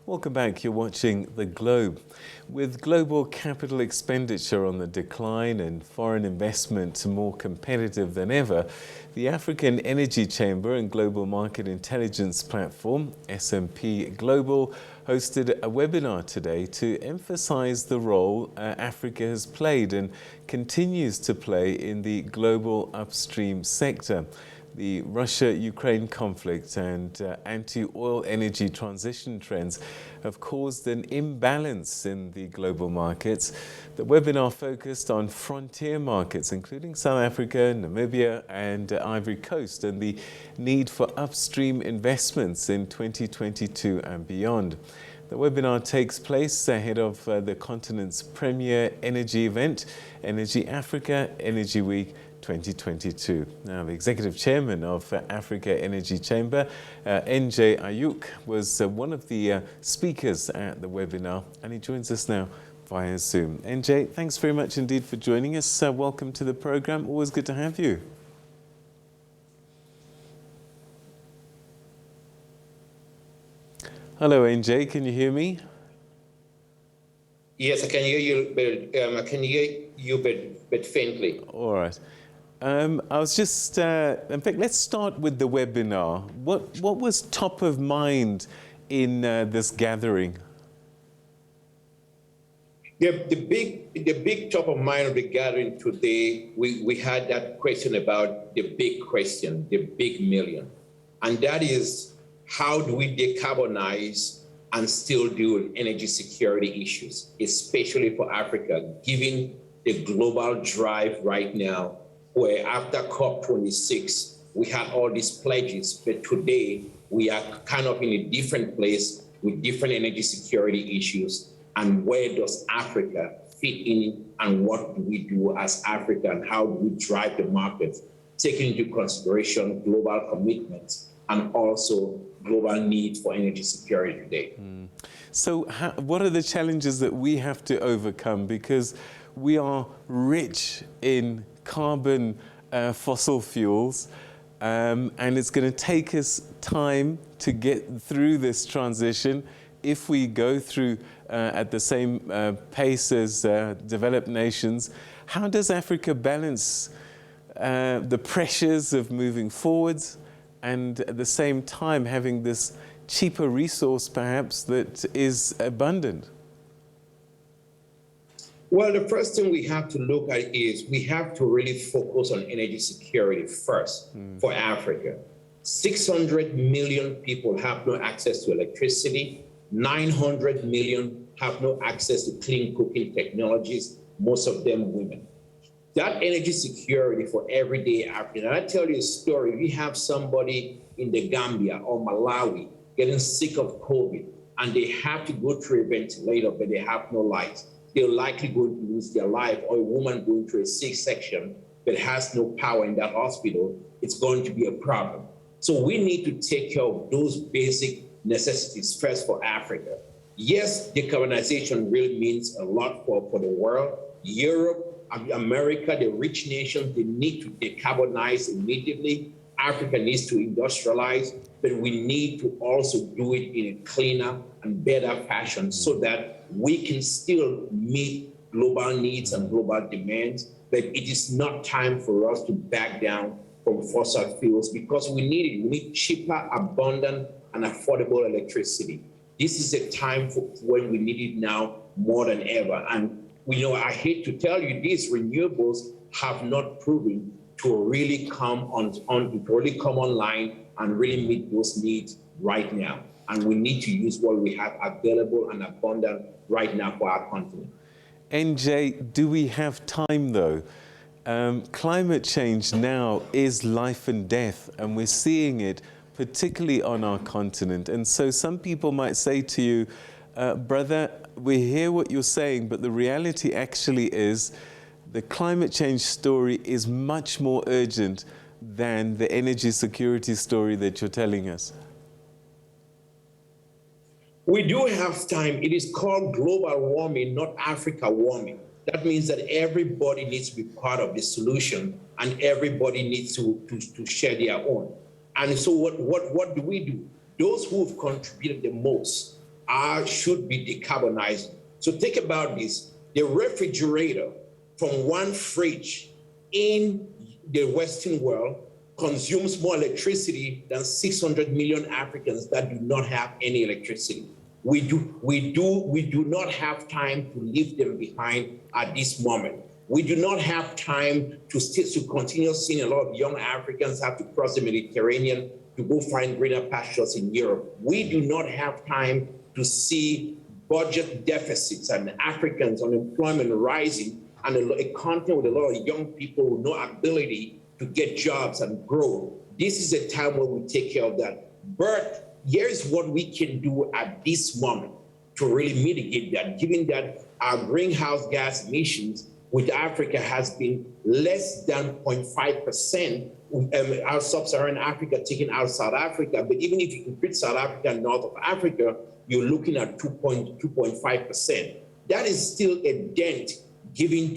Welcome back. You're watching The Globe. With global capital expenditure on the decline and foreign investment more competitive than ever, the African Energy Chamber and Global Market Intelligence Platform, S&P Global, hosted a webinar today to emphasize the role Africa has played and continues to play in the global upstream sector. The Russia-Ukraine conflict and anti-oil energy transition trends have caused an imbalance in the global markets. The webinar focused on frontier markets, including South Africa, Namibia, and Ivory Coast, and the need for upstream investments in 2022 and beyond. The webinar takes place ahead of the continent's premier energy event, Energy Africa Energy Week 2022. Now, the Executive Chairman of Africa Energy Chamber, NJ Ayuk, was one of the speakers at the webinar, and he joins us now via Zoom. NJ, thanks very much indeed for joining us. Welcome to the program. Always good to have you. Hello, NJ. Can you hear me? Yes, I can hear you, but I can hear you, but faintly. All right. I was just, in fact, let's start with the webinar. What was top of mind in this gathering? Yeah, the big top of mind of the gathering today, we had that question about the big question, the big million. And that is, how do we decarbonize and still deal with energy security issues, especially for Africa, given the global drive right now, where after COP26, we had all these pledges, but today we are kind of in a different place with different energy security issues. And where does Africa fit in, and what do we do as Africa, and how do we drive the market, taking into consideration global commitments and also global need for energy security today. So what are the challenges that we have to overcome? Because we are rich in carbon fossil fuels, and it's going to take us time to get through this transition if we go through at the same pace as developed nations. How does Africa balance the pressures of moving forwards and at the same time having this cheaper resource perhaps that is abundant? Well, the first thing we have to look at is we have to really focus on energy security first for Africa. 600 million people have no access to electricity. 900 million have no access to clean cooking technologies, most of them women. That energy security for everyday African, and I tell you a story, we have somebody in the Gambia or Malawi getting sick of COVID, and they have to go through a ventilator, but they have no light. They're likely going to lose their life, or a woman going through a C-section but has no power in that hospital, it's going to be a problem. So we need to take care of those basic necessities first for Africa. Yes, decarbonization really means a lot for the world. Europe, America, the rich nations, they need to decarbonize immediately. Africa needs to industrialize, but we need to also do it in a cleaner and better fashion so that we can still meet global needs and global demands. But it is not time for us to back down from fossil fuels, because we need it. We need cheaper, abundant, and affordable electricity. This is a time for when we need it now more than ever. And I hate to tell you this, renewables have not proven to really come online and really meet those needs right now. And we need to use what we have available and abundant right now for our continent. NJ, do we have time though? Climate change now is life and death, and we're seeing it particularly on our continent. And so some people might say to you, brother, we hear what you're saying, but the reality actually is the climate change story is much more urgent than the energy security story that you're telling us. We do have time. It is called global warming, not Africa warming. That means that everybody needs to be part of the solution, and everybody needs to share their own. And so what do we do? Those who have contributed the most should be decarbonized. So think about this. The refrigerator from one fridge in the Western world consumes more electricity than 600 million Africans that do not have any electricity. We do not have time to leave them behind at this moment. We do not have time to continue seeing a lot of young Africans have to cross the Mediterranean to go find greener pastures in Europe. We do not have time to see budget deficits and Africans unemployment rising and a continent with a lot of young people with no ability to get jobs and grow. This is a time where we take care of that. But here's what we can do at this moment to really mitigate that, given that our greenhouse gas emissions with Africa has been less than 0.5%, our sub-Saharan Africa taken out South Africa. But even if you include South Africa and North of Africa, you're looking at 2.5%. That is still a dent given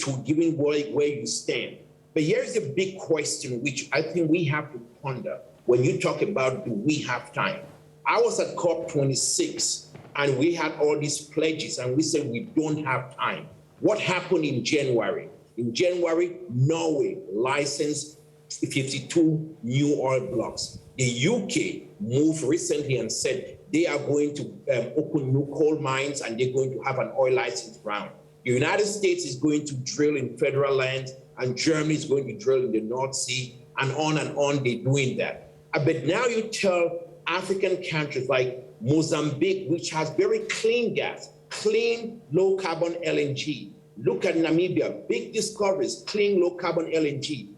where you stand. But here's the big question, which I think we have to ponder when you talk about, do we have time? I was at COP26 and we had all these pledges and we said we don't have time. What happened in January? In January, Norway licensed 52 new oil blocks. The UK moved recently and said they are going to open new coal mines and they're going to have an oil license round. The United States is going to drill in federal lands and Germany is going to drill in the North Sea, and on they're doing that. But now you tell African countries like Mozambique, which has very clean gas, clean low carbon LNG. Look at Namibia, big discoveries, clean low carbon LNG.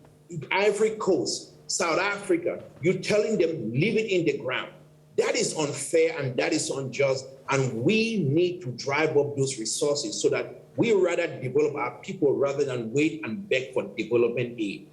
Ivory Coast, South Africa, you're telling them leave it in the ground. That is unfair and that is unjust. And we need to drive up those resources so that we rather develop our people rather than wait and beg for development aid.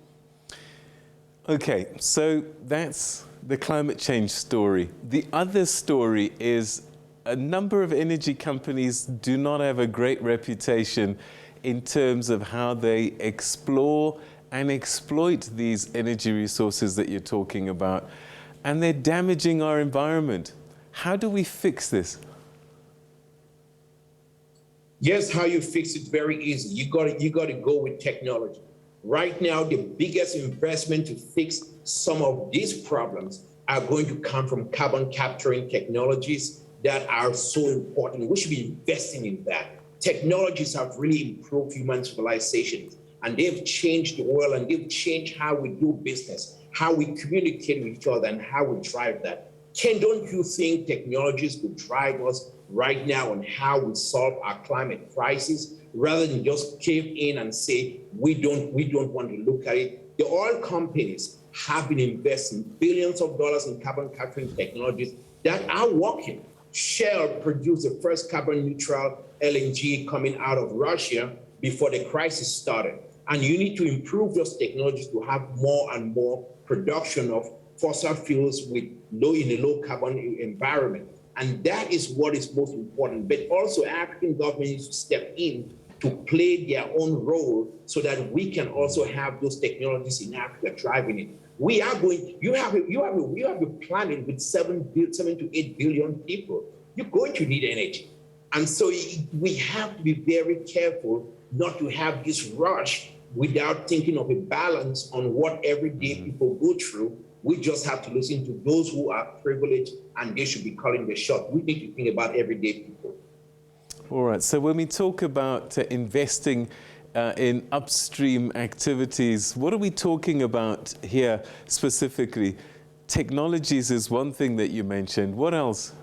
Okay, so that's the climate change story. The other story is a number of energy companies do not have a great reputation in terms of how they explore and exploit these energy resources that you're talking about, and they're damaging our environment. How do we fix this? Yes, how you fix it, very easy. You got to go with technology. Right now, the biggest investment to fix some of these problems are going to come from carbon capturing technologies that are so important. We should be investing in that. Technologies have really improved human civilizations, and they've changed the world, and they've changed how we do business, how we communicate with each other, and how we drive that. Ken, don't you think technologies could drive us right now on how we solve our climate crisis, rather than just cave in and say, we don't want to look at it? The oil companies have been investing billions of dollars in carbon capturing technologies that are working. Shell produced the first carbon neutral LNG coming out of Russia before the crisis started. And you need to improve those technologies to have more and more production of fossil fuels in a low carbon environment. And that is what is most important. But also African governments need to step in to play their own role so that we can also have those technologies in Africa driving it. We are going, you have a planet with 7 to 8 billion people. You're going to need energy. And so we have to be very careful not to have this rush without thinking of a balance on what everyday people go through. We just have to listen to those who are privileged, and they should be calling the shot. We need to think about everyday people. All right, so when we talk about investing in upstream activities, what are we talking about here specifically? Technologies is one thing that you mentioned. What else?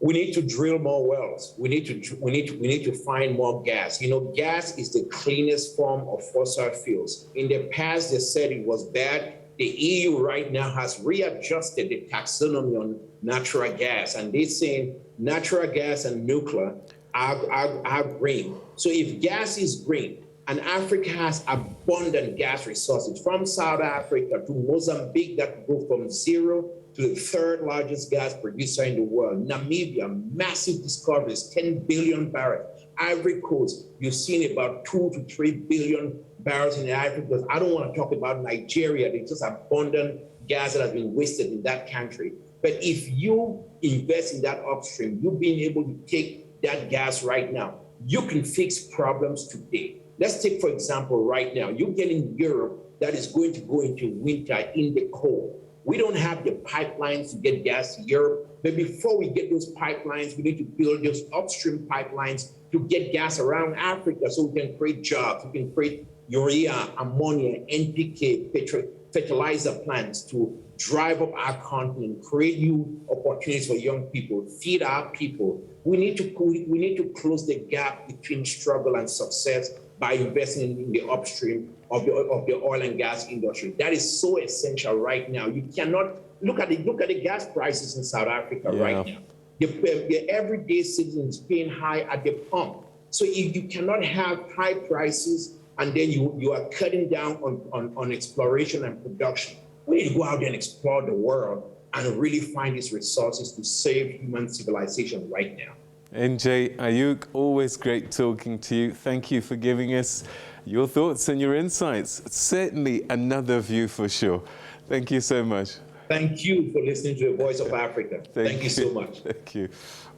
We need to drill more wells. We need to find more gas. You know, gas is the cleanest form of fossil fuels. In the past, they said it was bad. The EU right now has readjusted the taxonomy on natural gas, and they're saying natural gas and nuclear are green. So if gas is green, and Africa has abundant gas resources, from South Africa to Mozambique that go from zero to the third largest gas producer in the world. Namibia, massive discoveries, 10 billion barrels. Ivory Coast, you've seen about 2 to 3 billion barrels in the Ivory Coast. I don't want to talk about Nigeria. There's just abundant gas that has been wasted in that country. But if you invest in that upstream, you being able to take that gas right now, you can fix problems today. Let's take, for example, right now, you're getting Europe that is going to go into winter in the cold. We don't have the pipelines to get gas to Europe, but before we get those pipelines, we need to build those upstream pipelines to get gas around Africa so we can create jobs, we can create urea, ammonia, NPK, fertilizer plants to drive up our continent, create new opportunities for young people, feed our people. We need to close the gap between struggle and success by investing in the upstream of the oil and gas industry. That is so essential right now. You cannot look at the gas prices in South Africa right now. The everyday citizen is paying high at the pump. So if you cannot have high prices and then you are cutting down on exploration and production, we need to go out there and explore the world and really find these resources to save human civilization right now. NJ Ayuk, always great talking to you. Thank you for giving us your thoughts and your insights. Certainly another view for sure. Thank you so much. Thank you for listening to the Voice of Africa. Thank you so much. Thank you.